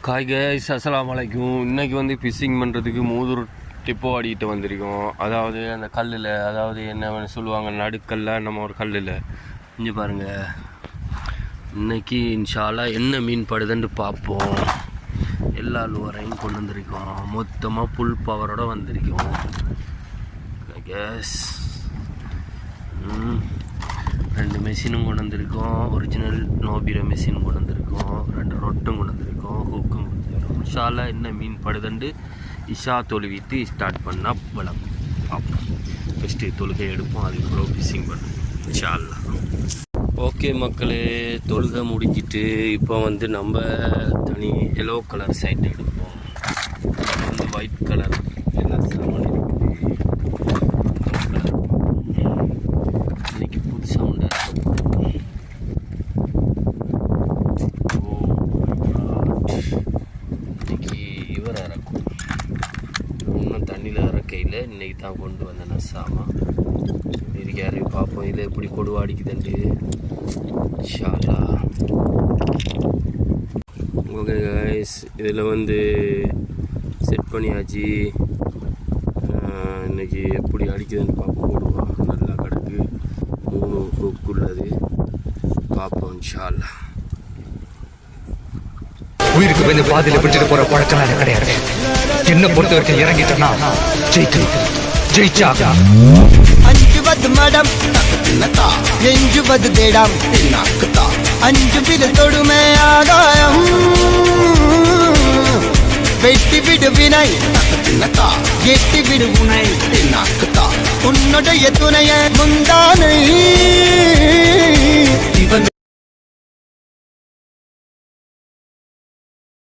காய் கைஸ் அஸ்ஸலாமு அலைக்கும். இன்றைக்கி வந்து ஃபிஷ்ஷிங் பண்ணுறதுக்கு மூதூர் டிப்போ ஆடிக்கிட்டு வந்திருக்கோம். அதாவது அந்த கல்லில், அதாவது என்ன சொல்லுவாங்க, நடுக்கல்ல நம்ம ஒரு கல்லில் இங்கே பாருங்கள். இன்றைக்கி இன்ஷால்லா என்ன மீன் படுதுன்னு பார்ப்போம். எல்லா லூவரையும் கொண்டு வந்திருக்கோம். மொத்தமாக ஃபுல் பவரோடு வந்திருக்கோம் கேஸ். 2 மெஷினும் கொண்டு வந்திருக்கோம். ஒரிஜினல் நோபிரோ மெஷின் கொண்டு வந்திருக்கோம். 2 ரொட்டும் கொண்டு வந்திருக்கோம். ஹூக்கும் கொண்டு வந்திருக்கோம். இன்ஷால்லா என்ன மீன் படுதுண்டு இஷா தொழுவிட்டு ஸ்டார்ட் பண்ணால் வளர்க்கும் பார்ப்போம். ஃபஸ்ட்டு தொழுகை எடுப்போம், அதுக்கப்புறம் ஃபிஷிங் பண்ணுவோம் இன்ஷால்லா. ஓகே மக்களே, தொழுகை முடிஞ்சிட்டு இப்போ வந்து நம்ம தனி எல்லோ கலர் சைட் எடுப்போம். வந்து ஒயிட் கலர் எல்லாம் சாமான் இருக்குது. இன்னைக்கு புது சவுண்டாக இன்னைக்கு இவர் இறக்கும். இன்னும் தண்ணியில் இறக்கையில் இன்னைக்கு தான் கொண்டு வந்தேன் நசாமா இருக்காரு. பார்ப்போம் இதில் எப்படி கொடுவாடிக்குதுண்டு இன்ஷால்லா. ஓகே கைஸ், இதில் வந்து செட் பண்ணியாச்சு. இன்றைக்கி எப்படி அடிக்குதுன்னு பார்ப்போம். கொடுவா நல்லா கிடக்கு, 3 ஹூக் உள்ளது. பார்ப்போம் இன்ஷால்லா. உயிருக்கு வந்து பாதியில் விட்டுட்டு போற பழக்கம் எனக்கு கிடையாது. என்ன பொறுத்த வரைக்கும் இறங்கிட்டேன்னா ஜெயிச்சா 50 மடம் நெஞ்சுவது தேடம் 5 விரல் தொடுமே ஆகாயம் வெட்டி விடு வினை எட்டி விடு உனை உன்னுடைய துணைய முந்தானை